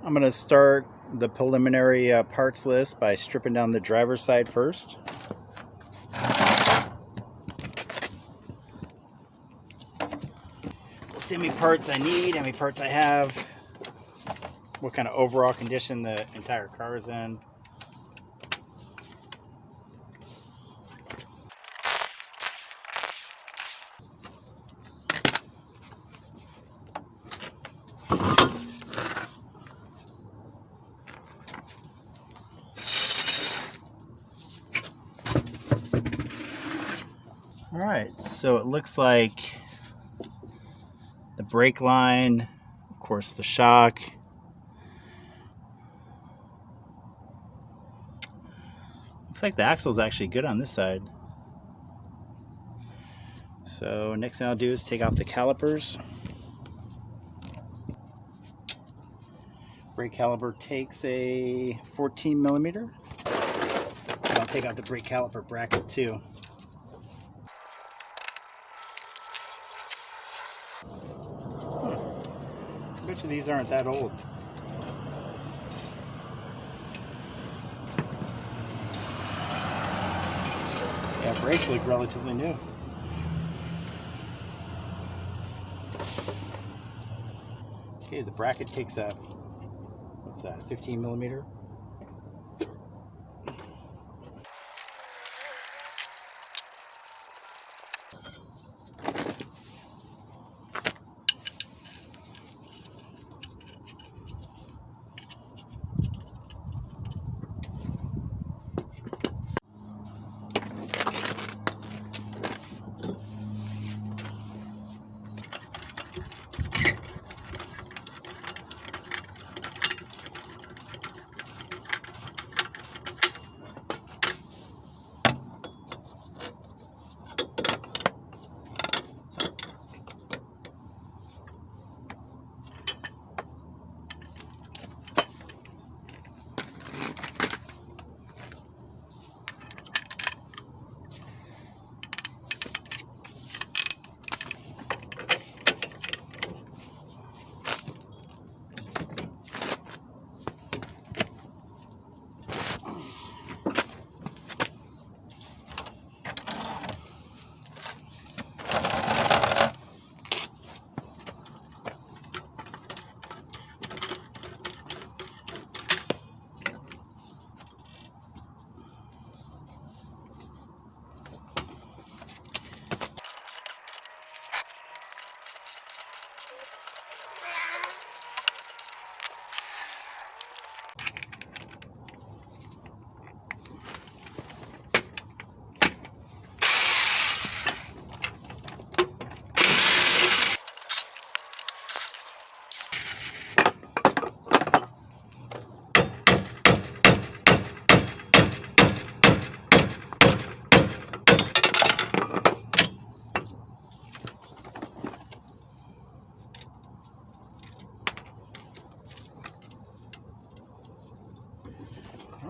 I'm going to start the preliminary parts list by stripping down the driver's side first. We'll see how many parts I need, how many parts I have, what kind of overall condition the entire car is in. Alright, so it looks like the brake line, of course the shock, looks like the axle is actually good on this side. So next thing I'll do is take off the calipers. Brake caliper takes a 14 millimeter. I'll take out the brake caliper bracket too. I bet you these aren't that old. Yeah, brakes look relatively new. Okay, the bracket takes a, what's that, 15 millimeter?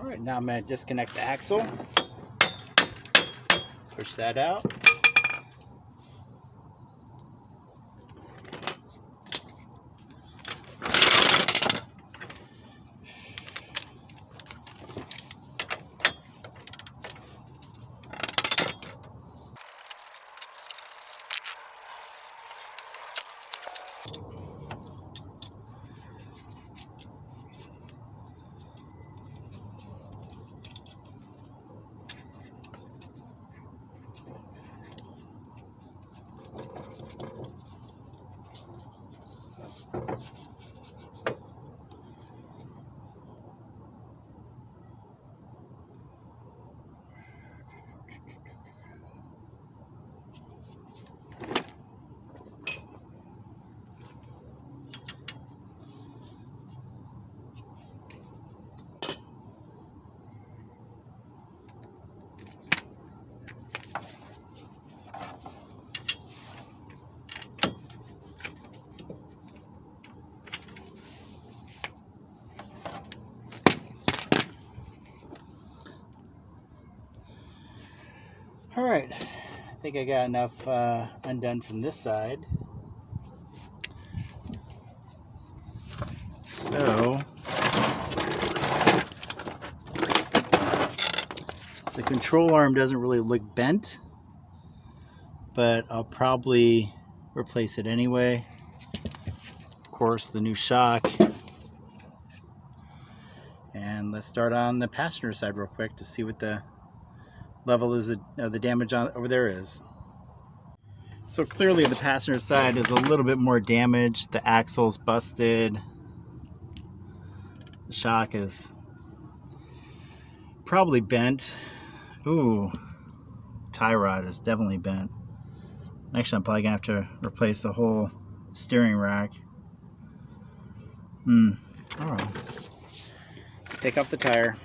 Alright, now I'm going to disconnect the axle. Push that out. Alright, I think I got enough undone from this side. So control arm doesn't really look bent, but I'll probably replace it anyway. Of course, the new shock. And let's start on the passenger side real quick to see what the level is of the damage on over there is. So clearly the passenger side is a little bit more damaged. The axle's busted. The shock is probably bent. Ooh, tie rod is definitely bent. Actually, I'm probably gonna have to replace the whole steering rack. All right. Take off the tire.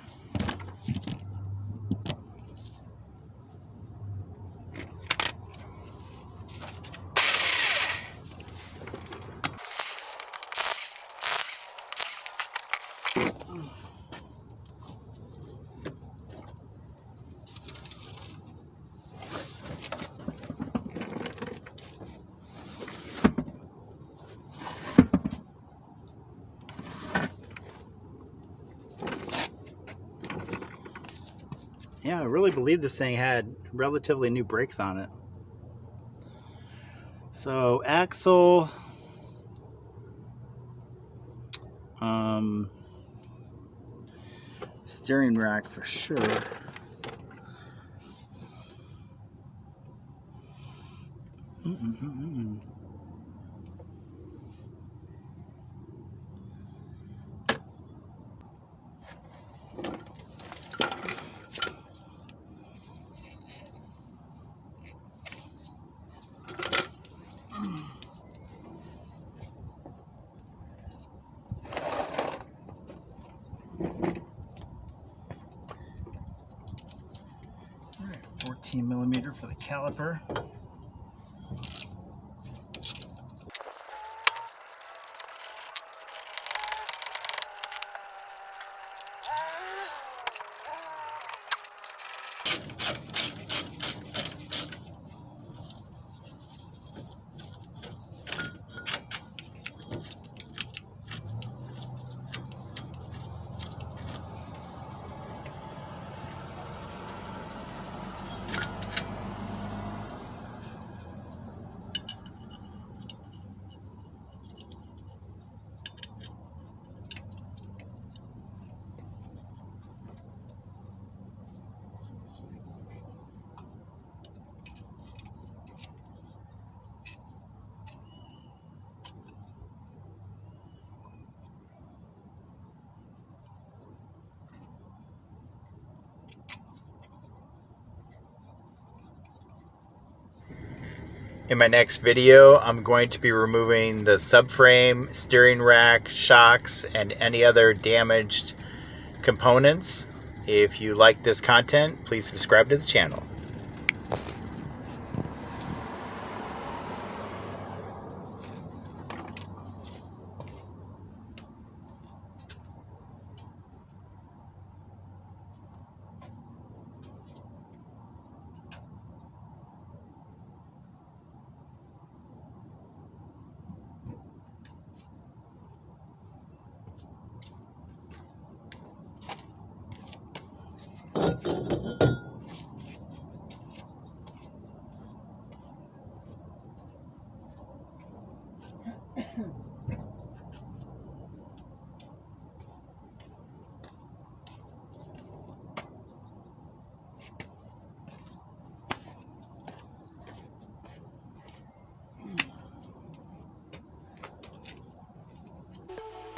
Yeah, I really believe this thing had relatively new brakes on it. So axle, steering rack for sure. All right, 14mm for the caliper. In my next video, I'm going to be removing the subframe, steering rack, shocks, and any other damaged components. If you like this content, please subscribe to the channel.